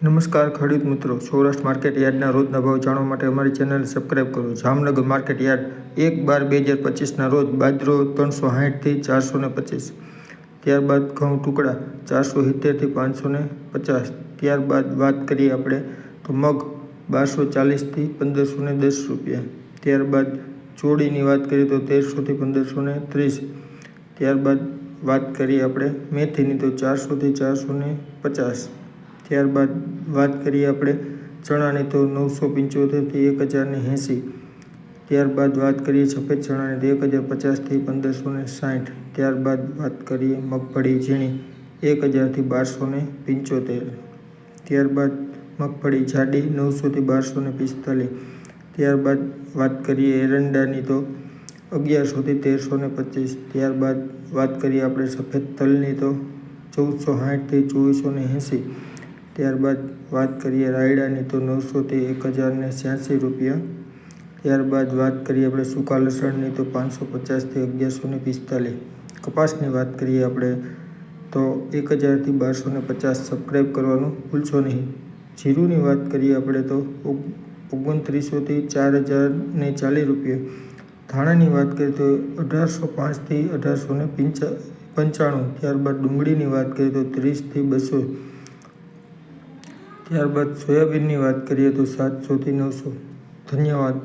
નમસ્કાર ખેડૂત મિત્રો, સૌરાષ્ટ્ર માર્કેટ યાર્ડના રોજના ભાવ જાણવા માટે અમારી ચેનલ સબસ્ક્રાઈબ કરો. જામનગર માર્કેટ યાર્ડ 1/12/2025ના રોજ બાજરો 360 થી 425, ત્યારબાદ ઘઉં ટુકડા 470 થી 550. ત્યારબાદ વાત કરીએ આપણે તો મગ 1240 થી 1510 રૂપિયા. ત્યારબાદ ચોળીની વાત કરીએ તો 1300 થી 1530. ત્યારબાદ વાત કરીએ આપણે મેથીની તો 400 થી 450. ત્યારબાદ વાત કરીએ આપણે ચણાની તો 975 થી 1080. ત્યારબાદ વાત કરીએ સફેદ ચણાની તો 1050 થી 1560. ત્યારબાદ વાત કરીએ મગફળી ઝીણી 1000 થી 1275. ત્યારબાદ મગફળી જાડી 900 થી 1245. ત્યારબાદ વાત કરીએ એરંડાની તો 1100 થી 1325. ત્યારબાદ વાત કરીએ આપણે સફેદ તલની તો 1460 થી 2480. ત્યારબાદ વાત કરીએ રાયડાની તો 900 થી 1086 રૂપિયા. ત્યારબાદ વાત કરીએ આપણે સૂકા લસણની તો 550 થી 1145. કપાસની વાત કરીએ આપણે તો 1000 થી 1250. સબસ્ક્રાઈબ કરવાનું ભૂલશો નહીં. જીરુની વાત કરીએ આપણે તો 2900 થી 4040 રૂપિયા. ધાણાની વાત કરીએ તો 1805 થી 1895. ત્યારબાદ ડુંગળીની વાત કરીએ તો 30 થી 200. ત્યારબાદ સોયાબીનની વાત કરીએ તો 700 થી 900. ધન્યવાદ.